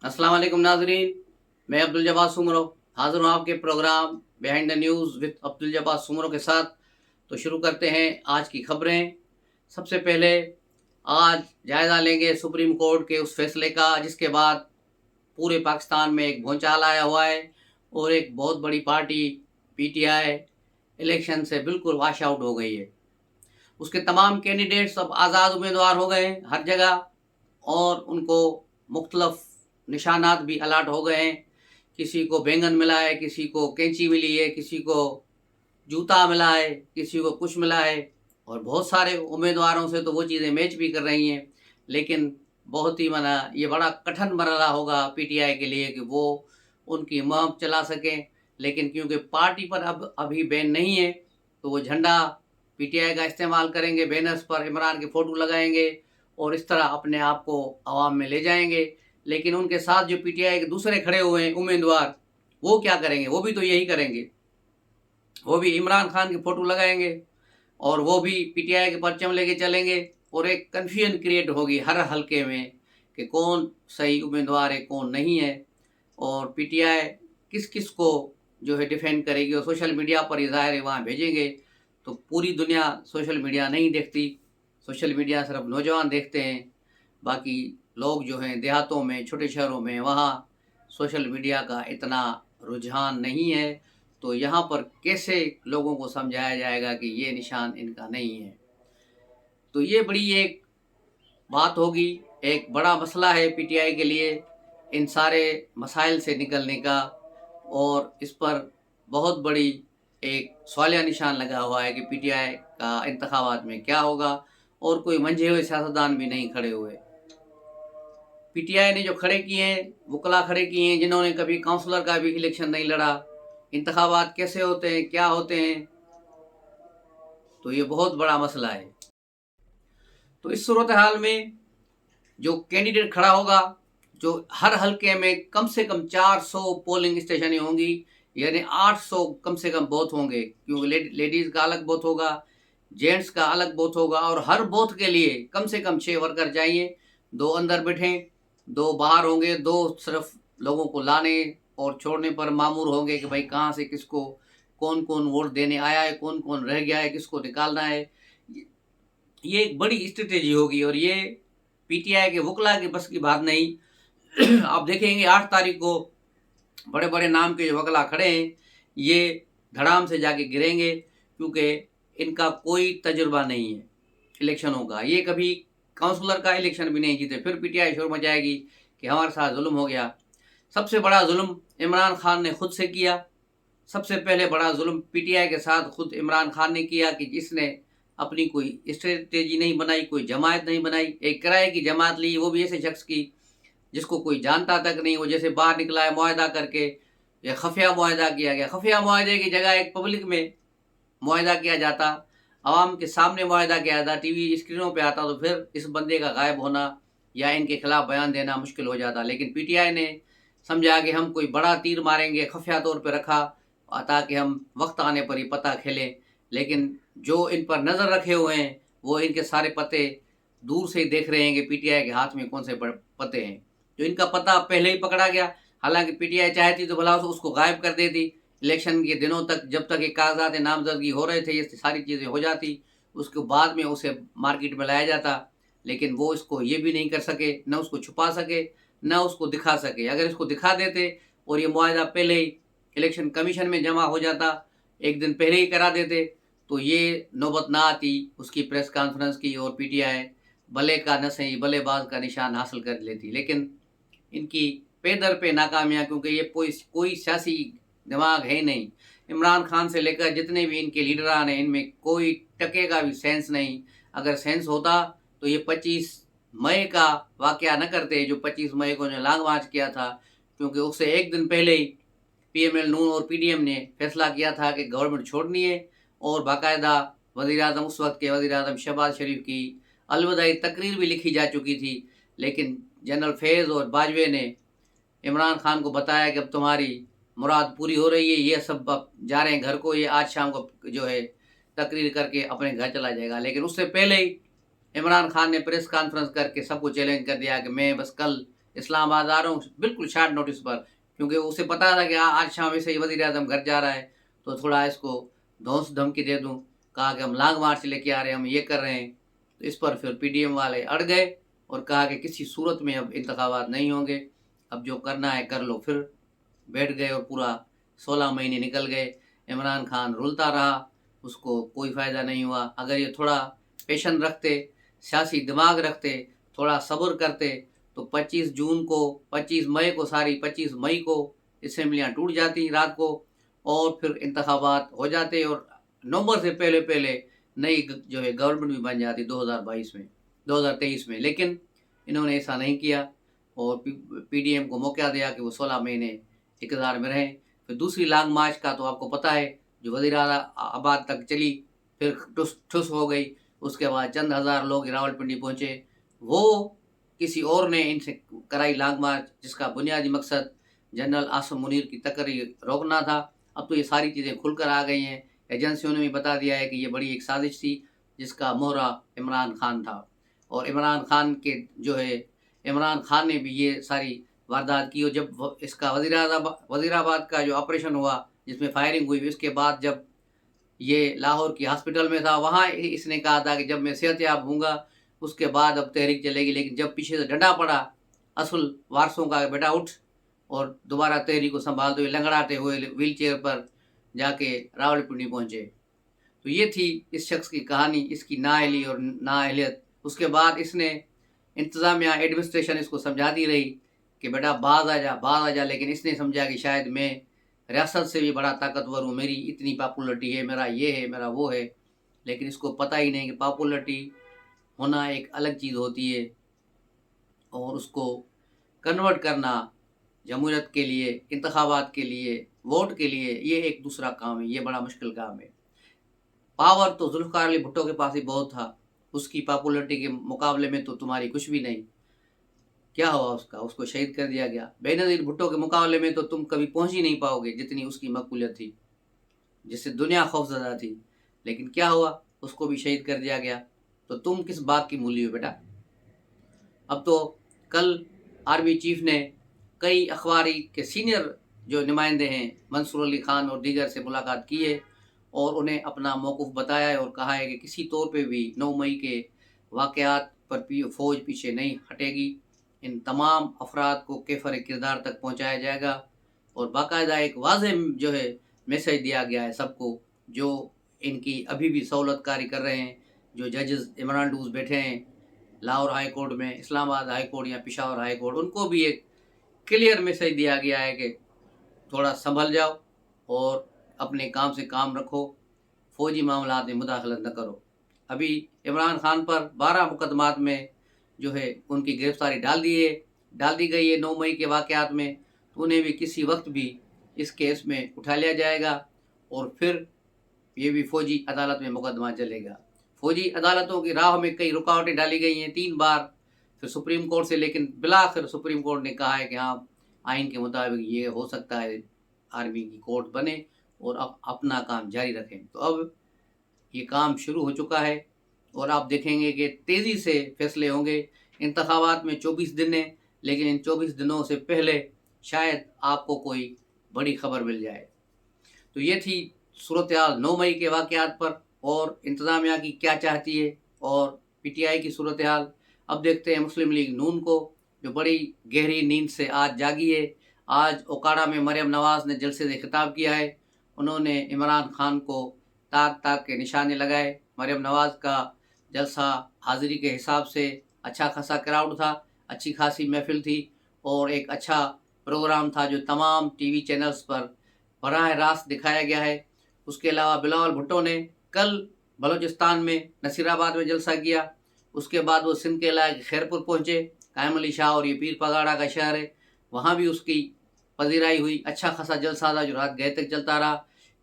अस्सलाम वालेकुम नाजरीन, मैं अब्दुल जब्बार सुमरो हाजिर हूँ आपके programme behind the news with Abdul Jabbar Soomro के साथ। तो शुरू करते हैं आज की खबरें। सबसे पहले आज जायज़ा लेंगे सुप्रीम कोर्ट के उस फैसले का जिसके बाद पूरे पाकिस्तान में एक भूचाल आया हुआ है और एक बहुत बड़ी पार्टी पीटीआई इलेक्शन से बिल्कुल वॉश आउट हो गई है। उसके तमाम कैंडिडेट्स अब आज़ाद उम्मीदवार हो गए हैं हर जगह, और उनको मुख्तलफ निशानात भी अलाट हो गए हैं। किसी को बैंगन मिला है, किसी को कैंची मिली है, किसी को जूता मिला है, किसी को कुछ मिला है, और बहुत सारे उम्मीदवारों से तो वो चीज़ें मैच भी कर रही हैं। लेकिन बहुत ही मना ये बड़ा कठिन मरहला होगा पीटीआई के लिए कि वो उनकी मुहिम चला सकें। लेकिन क्योंकि पार्टी पर अब अभी बैन नहीं है, तो वो झंडा पीटीआई का इस्तेमाल करेंगे, बैनर्स पर इमरान के फ़ोटो लगाएंगे और इस तरह अपने आप को आवाम में ले जाएंगे। लेकिन उनके साथ जो पीटीआई के दूसरे खड़े हुए हैं उम्मीदवार, वो क्या करेंगे? वो भी तो यही करेंगे, वो भी इमरान खान की फ़ोटो लगाएंगे और वो भी पीटीआई के परचम लेके चलेंगे, और एक कन्फ्यूजन क्रिएट होगी हर हलके में कि कौन सही उम्मीदवार है, कौन नहीं है, और पीटीआई किस किस को जो है डिफेंड करेगी। और सोशल मीडिया पर ही ज़ाहिर है वहाँ भेजेंगे, तो पूरी दुनिया सोशल मीडिया नहीं देखती, सोशल मीडिया सिर्फ नौजवान देखते हैं। बाकी लोग जो हैं देहातों में, छोटे शहरों में, वहाँ सोशल मीडिया का इतना रुझान नहीं है। तो यहाँ पर कैसे लोगों को समझाया जाएगा कि ये निशान इनका नहीं है? तो ये बड़ी एक बात होगी, एक बड़ा मसला है पीटीआई के लिए इन सारे मसाइल से निकलने का। और इस पर बहुत बड़ी एक सवालिया निशान लगा हुआ है कि पीटीआई का इंतखाबात में क्या होगा, और कोई मंझे हुए सियासतदान भी नहीं खड़े हुए। पीटीआई ने जो खड़े किए हैं, वकला खड़े किए हैं जिन्होंने कभी काउंसलर का भी इलेक्शन नहीं लड़ा। इंतखाबात कैसे होते हैं, क्या होते हैं, तो ये बहुत बड़ा मसला है। तो इस सूरत हाल में जो कैंडिडेट खड़ा होगा, जो हर हलके में कम से कम 400 पोलिंग स्टेशन होंगी, यानी 800 कम से कम बूथ होंगे, क्योंकि लेडीज़ का अलग बूथ होगा, जेंट्स का अलग बूथ होगा, और हर बूथ के लिए कम से कम 6 वर्कर चाहिए। 2 अंदर बैठें, 2 बाहर होंगे, 2 सिर्फ लोगों को लाने और छोड़ने पर मामूर होंगे कि भाई कहाँ से किसको कौन कौन वोट देने आया है, कौन कौन रह गया है, किसको निकालना है। ये एक बड़ी स्ट्रेटेजी होगी, और ये पीटीआई के वकला की बस की बात नहीं। आप देखेंगे 8 तारीख को बड़े बड़े नाम के जो वकला खड़े हैं, ये धड़ाम से जाके गिरेंगे, क्योंकि इनका कोई तजुर्बा नहीं है इलेक्शनों का। ये कभी काउंसलर का इलेक्शन भी नहीं जीते, फिर पीटीआई शोर मचाएगी कि हमारे साथ जुल्म हो गया। सबसे बड़ा जुल्म इमरान खान ने खुद से किया। सबसे पहले बड़ा जुल्म पीटीआई के साथ खुद इमरान खान ने किया कि जिसने अपनी कोई स्ट्रेटेजी नहीं बनाई, कोई जमात नहीं बनाई। एक किराए की जमात ली, वो भी ऐसे शख्स की जिसको कोई जानता तक नहीं। वो जैसे बाहर निकला है मुआहदा करके, या खफिया मुआहदा किया गया। खफिया मुआहदे की जगह एक पब्लिक में मुआहदा किया जाता, आवाम के सामने मुआहदा किया जाता, टीवी स्क्रीनों पे आता, तो फिर इस बंदे का गायब होना या इनके खिलाफ बयान देना मुश्किल हो जाता। लेकिन पीटीआई ने समझा कि हम कोई बड़ा तीर मारेंगे, खफिया तौर पे रखा ताकि हम वक्त आने पर ही पता खेलें। लेकिन जो इन पर नज़र रखे हुए हैं, वो इनके सारे पते दूर से ही देख रहे हैं कि पीटीआई के हाथ में कौन से पते हैं। जो इनका पता पहले ही पकड़ा गया, हालांकि पीटीआई चाहती तो भला उसको गायब कर देती इलेक्शन के दिनों तक, जब तक ये कागजात नामजदगी हो रहे थे, ये सारी चीज़ें हो जाती, उसके बाद में उसे मार्केट में लाया जाता। लेकिन वो इसको ये भी नहीं कर सके, न उसको छुपा सके, न उसको दिखा सके। अगर इसको दिखा देते और ये मुआहदा पहले ही इलेक्शन कमीशन में जमा हो जाता, एक दिन पहले ही करा देते, तो ये नौबत ना आती उसकी प्रेस कॉन्फ्रेंस की, और पीटीआई भले का न सही बल्लेबाज का निशान हासिल कर लेती। लेकिन इनकी पे-दर पे नाकामियाँ, क्योंकि ये कोई सियासी दिमाग है ही नहीं। इमरान खान से लेकर जितने भी इनके लीडरान हैं, इनमें कोई टके का भी सेंस नहीं। अगर सेंस होता तो ये 25 मई का वाकया न करते, जो 25 मई को जो लॉन्ग मार्च किया था, क्योंकि उससे एक दिन पहले ही पीएमएल नून और पीडीएम ने फैसला किया था कि गवर्नमेंट छोड़नी है, और बाकायदा वज़ीर-ए-आज़म उस वक्त के वज़ीर-ए-आज़म शहबाज शरीफ की अलविदाई तकरीर भी लिखी जा चुकी थी। लेकिन जनरल फैज़ और बाजवे ने इमरान खान को बताया कि अब तुम्हारी मुराद पूरी हो रही है, ये सब अब जा रहे हैं घर को, ये आज शाम को जो है तकरीर करके अपने घर चला जाएगा। लेकिन उससे पहले ही इमरान खान ने प्रेस कॉन्फ्रेंस करके सबको चैलेंज कर दिया कि मैं बस कल اسلام آباد آ رہا ہوں بالکل شارٹ نوٹس پر، کیونکہ اسے پتا تھا کہ آج شام ویسے ہی وزیر اعظم گھر جا رہا ہے، تو تھوڑا اس کو دھونس دھمکی دے دوں. کہا کہ ہم لانگ مارچ لے کے آ رہے ہیں، ہم یہ کر رہے ہیں. تو اس پر پھر پی ڈی ایم والے اڑ گئے اور کہا کہ کسی صورت میں اب انتخابات نہیں ہوں گے، اب جو کرنا ہے کر لو. پھر بیٹھ گئے اور پورا 16 مہینے نکل گئے. عمران خان رولتا رہا، اس کو کوئی فائدہ نہیں ہوا. اگر یہ تھوڑا پیشن رکھتے، سیاسی دماغ رکھتے، تھوڑا صبر کرتے تو 25 مئی کو اسمبلیاں ٹوٹ جاتی رات کو، اور پھر انتخابات ہو جاتے اور نومبر سے پہلے نئی جو ہے گورنمنٹ بھی بن جاتی 2023 میں. لیکن انہوں نے ایسا نہیں کیا اور پی ڈی ایم کو موقع دیا کہ وہ 16 مہینے اقتدار میں رہیں. پھر دوسری لانگ مارچ کا تو آپ کو پتہ ہے، جو وزیر آباد تک چلی، پھر ٹھس ہو گئی. اس کے بعد چند ہزار لوگ راولپنڈی پہنچے. وہ کسی اور نے ان سے کرائی لانگ مارچ، جس کا بنیادی مقصد جنرل عاصم منیر کی تقرری روکنا تھا. اب تو یہ ساری چیزیں کھل کر آ گئی ہیں، ایجنسیوں نے بھی بتا دیا ہے کہ یہ بڑی ایک سازش تھی جس کا مہرا عمران خان تھا. اور عمران خان نے بھی یہ ساری واردات کی. اور جب اس کا وزیر آباد کا جو آپریشن ہوا جس میں فائرنگ ہوئی، اس کے بعد جب یہ لاہور کی ہاسپٹل میں تھا، وہاں اس نے کہا تھا کہ جب میں صحت یاب ہوں گا اس کے بعد اب تحریک چلے گی. لیکن جب پیچھے سے ڈنڈا پڑا اصل وارثوں کا، بیٹا اٹھ اور دوبارہ تحریک کو سنبھالتے ہوئے لنگڑاتے ہوئے ویل چیئر پر جا کے راولپنڈی پہنچے. تو یہ تھی اس شخص کی کہانی، اس کی نااہلی اور نااہلیت. اس کے بعد اس نے انتظامیہ ایڈمنسٹریشن اس کو سمجھاتی رہی کہ بیٹا باز آ جا، لیکن اس نے سمجھا کہ شاید میں ریاست سے بھی بڑا طاقتور ہوں، میری اتنی پاپولرٹی ہے، میرا یہ ہے، میرا وہ ہے. لیکن اس کو پتہ ہی نہیں کہ پاپولرٹی ہونا ایک الگ چیز ہوتی ہے، اور اس کو کنورٹ کرنا جمہوریت کے لیے، انتخابات کے لیے، ووٹ کے لیے، یہ ایک دوسرا کام ہے، یہ بڑا مشکل کام ہے. پاور تو ذوالفقار علی بھٹو کے پاس ہی بہت تھا، اس کی پاپولرٹی کے مقابلے میں تو تمہاری کچھ بھی نہیں. کیا ہوا اس کو شہید کر دیا گیا. بینظیر بھٹو کے مقابلے میں تو تم کبھی پہنچ ہی نہیں پاؤ گے جتنی اس کی مقبولیت تھی، جس سے دنیا خوفزدہ تھی. لیکن کیا ہوا، اس کو بھی شہید کر دیا گیا. تو تم کس بات کی مولی ہو بیٹا. اب تو کل آرمی چیف نے کئی اخباری کے سینئر جو نمائندے ہیں منصور علی خان اور دیگر سے ملاقات کی ہے اور انہیں اپنا موقف بتایا ہے اور کہا ہے کہ کسی طور پہ بھی 9 مئی کے واقعات پر فوج پیچھے نہیں ہٹے گی. ان تمام افراد کو کیفر کردار تک پہنچایا جائے گا، اور باقاعدہ ایک واضح جو ہے میسج دیا گیا ہے سب کو جو ان کی ابھی بھی سہولت کاری کر رہے ہیں، جو ججز عمران ڈوز بیٹھے ہیں لاہور ہائی کورٹ میں، اسلام آباد ہائی کورٹ یا پشاور ہائی کورٹ، ان کو بھی ایک کلیئر میسج دیا گیا ہے کہ تھوڑا سنبھل جاؤ اور اپنے کام سے کام رکھو، فوجی معاملات میں مداخلت نہ کرو. ابھی عمران خان پر 12 مقدمات میں جو ہے ان کی گرفتاری ڈال دی گئی ہے 9 مئی کے واقعات میں. تو انہیں بھی کسی وقت بھی اس کیس میں اٹھا لیا جائے گا اور پھر یہ بھی فوجی عدالت میں مقدمہ چلے گا. فوجی عدالتوں کی راہ میں کئی رکاوٹیں ڈالی گئی ہیں 3 بار پھر سپریم کورٹ سے، لیکن بالآخر سپریم کورٹ نے کہا ہے کہ ہاں آئین کے مطابق یہ ہو سکتا ہے، آرمی کی کورٹ بنے اور اب اپنا کام جاری رکھیں. تو اب یہ کام شروع ہو چکا ہے اور آپ دیکھیں گے کہ تیزی سے فیصلے ہوں گے. انتخابات میں 24 دن ہیں، لیکن ان 24 دنوں سے پہلے شاید آپ کو کوئی بڑی خبر مل جائے. تو یہ تھی صورتحال 9 مئی کے واقعات پر اور انتظامیہ کی کیا چاہتی ہے اور پی ٹی آئی کی صورتحال. اب دیکھتے ہیں مسلم لیگ نون کو، جو بڑی گہری نیند سے آج جاگی ہے. آج اوکاڑا میں مریم نواز نے جلسے سے خطاب کیا ہے. انہوں نے عمران خان کو تاک کے نشانے لگائے. مریم نواز کا جلسہ حاضری کے حساب سے اچھا خاصا کراؤڈ تھا، اچھی خاصی محفل تھی اور ایک اچھا پروگرام تھا جو تمام ٹی وی چینلز پر براہ راست دکھایا گیا ہے. اس کے علاوہ بلاول بھٹو نے کل بلوچستان میں نصیر آباد میں جلسہ کیا. اس کے بعد وہ سندھ کے علاقے خیرپور پہنچے، قائم علی شاہ اور یہ پیر پگاڑا کا شہر ہے، وہاں بھی اس کی پذیرائی ہوئی. اچھا خاصا جلسہ تھا جو رات گئے تک چلتا رہا.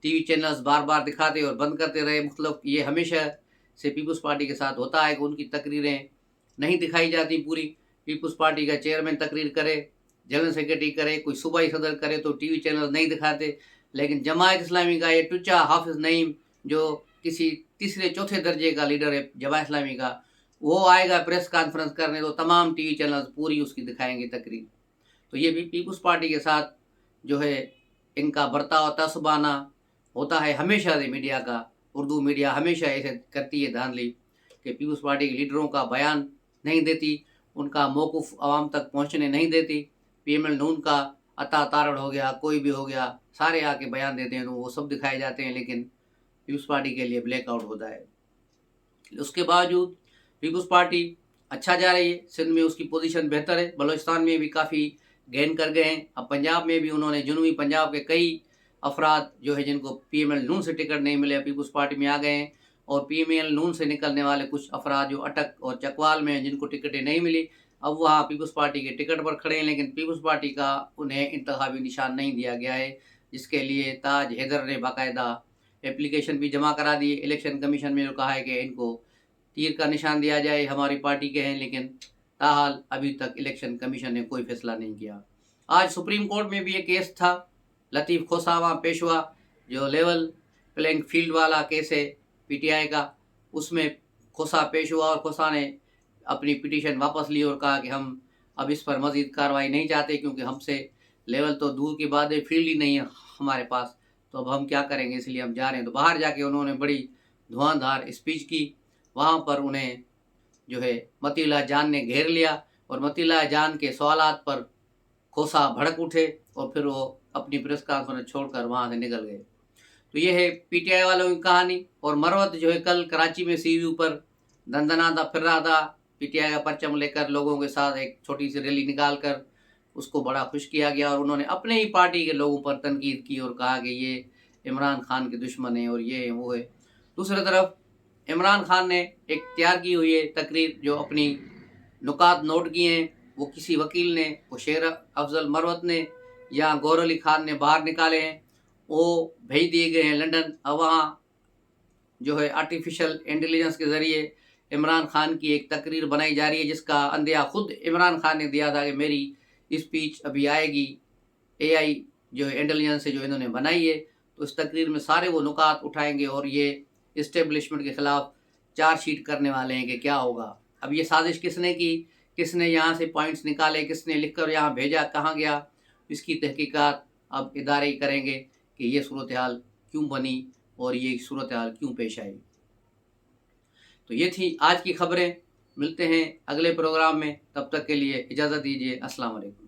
ٹی وی چینلز بار بار دکھاتے اور بند کرتے رہے. مطلب یہ ہمیشہ سے پیپلز پارٹی کے ساتھ ہوتا ہے کہ ان کی تقریریں نہیں دکھائی جاتی پوری. پیپلز پارٹی کا چیئرمین تقریر کرے، جنرل سیکرٹری کرے، کوئی صوبائی صدر کرے تو ٹی وی چینل نہیں دکھاتے. لیکن جماعت اسلامی کا یہ ٹچا حافظ نعیم جو کسی تیسرے چوتھے درجے کا لیڈر ہے جماعت اسلامی کا، वो आएगा प्रेस कॉन्फ्रेंस करने तो तमाम टीवी चैनल्स पूरी उसकी दिखाएंगे तकरीर। तो ये भी पीपल्स पार्टी के साथ जो है इनका बर्ताव तस्बाना होता है हमेशा से मीडिया का। उर्दू मीडिया हमेशा ऐसे करती है धांधली कि पीपल्स पार्टी के लीडरों का बयान नहीं देती, उनका मौक़िफ़ आवाम तक पहुंचने नहीं देती। पीएमएल नून का अता तारड़ हो गया, कोई भी हो गया, सारे आके बयान देते हैं तो वो सब दिखाए जाते हैं, लेकिन पीपल्स पार्टी के लिए ब्लैकआउट होता है। उसके बावजूद पीपल्स पार्टी अच्छा जा रही है, सिंध में उसकी पोजीशन बेहतर है, बलूचिस्तान में भी काफ़ी गेन कर गए हैं। अब पंजाब में भी उन्होंने जनूबी पंजाब के कई अफराद जो है जिनको पीएमएल नून से टिकट नहीं मिले पीपल्स पार्टी में आ गए हैं, और पीएमएल नून से निकलने वाले कुछ अफराद जो अटक और चकवाल में जिनको टिकटें नहीं मिली, अब वहाँ पीपल्स पार्टी के टिकट पर खड़े हैं, लेकिन पीपल्स पार्टी का उन्हें इंतखाबी निशान नहीं दिया गया है, जिसके लिए ताज हैदर ने बाकायदा एप्लीकेशन भी जमा करा दी। इलेक्शन कमीशन में जो कहा है कि इनको तीर का निशान दिया जाए, हमारी पार्टी के हैं, लेकिन ताहाल अभी तक इलेक्शन कमीशन ने कोई फैसला नहीं किया। आज सुप्रीम कोर्ट में भी एक केस था, लतीफ़ खोसावा पेशवा जो लेवल प्लेइंग फील्ड वाला केस है पीटीआई का, उसमें खोसा पेशवा और खोसा ने अपनी पिटीशन वापस ली और कहा कि हम अब इस पर मज़ीद कार्रवाई नहीं चाहते, क्योंकि हमसे लेवल तो दूर की बात है, फील्ड ही नहीं है हमारे पास, तो अब हम क्या करेंगे, इसलिए हम जा रहे हैं। तो बाहर जाके उन्होंने बड़ी धुआंधार स्पीच की, वहाँ पर उन्हें जो है मतीला जान ने घेर लिया और मतीला जान के सवालात पर खोसा भड़क उठे और फिर वो अपनी प्रेस कॉन्फ्रेंस छोड़कर वहाँ से निकल गए। तो ये है पीटीआई वालों की कहानी। और मरवत जो है कल कराची में सीयू पर दंदनाता फिर रहा था, पीटीआई का परचम लेकर लोगों के साथ एक छोटी सी रैली निकाल कर उसको बड़ा खुश किया गया, और उन्होंने अपने ही पार्टी के लोगों पर तनकीद की और कहा कि ये इमरान खान के दुश्मन है और ये है वो है। दूसरी तरफ इमरान खान ने एक तैयार की हुई है तकरीर जो अपनी नुकात नोट किए हैं, वो किसी वकील ने, वो शेर अफजल मरवत ने या गौर अली खान ने बाहर निकाले हैं, वो भेज दिए गए हैं लंदन। अब वहाँ जो है आर्टिफिशियल इंटेलिजेंस के ज़रिए इमरान खान की एक तकरीर बनाई जा रही है, जिसका अंदिया खुद इमरान खान ने दिया था कि मेरी स्पीच अभी आएगी, एआई जो है इंटेलिजेंस से जो इन्होंने बनाई है, तो इस तकरीर में सारे वो नुकात उठाएंगे और ये इस्टेब्लिशमेंट के ख़िलाफ़ चार्जशीट करने वाले हैं कि क्या होगा। अब ये साजिश किसने की, किसने यहाँ से पॉइंट्स निकाले, किसने लिखकर यहाँ भेजा, कहाँ गया, इसकी तहकीकात अब इदारे ही करेंगे कि ये सूरत हाल क्यों बनी और ये सूरत हाल क्यों पेश आई। तो ये थी आज की खबरें, मिलते हैं अगले प्रोग्राम में, तब तक के लिए इजाज़त दीजिए। अस्सलाम वालेकुम।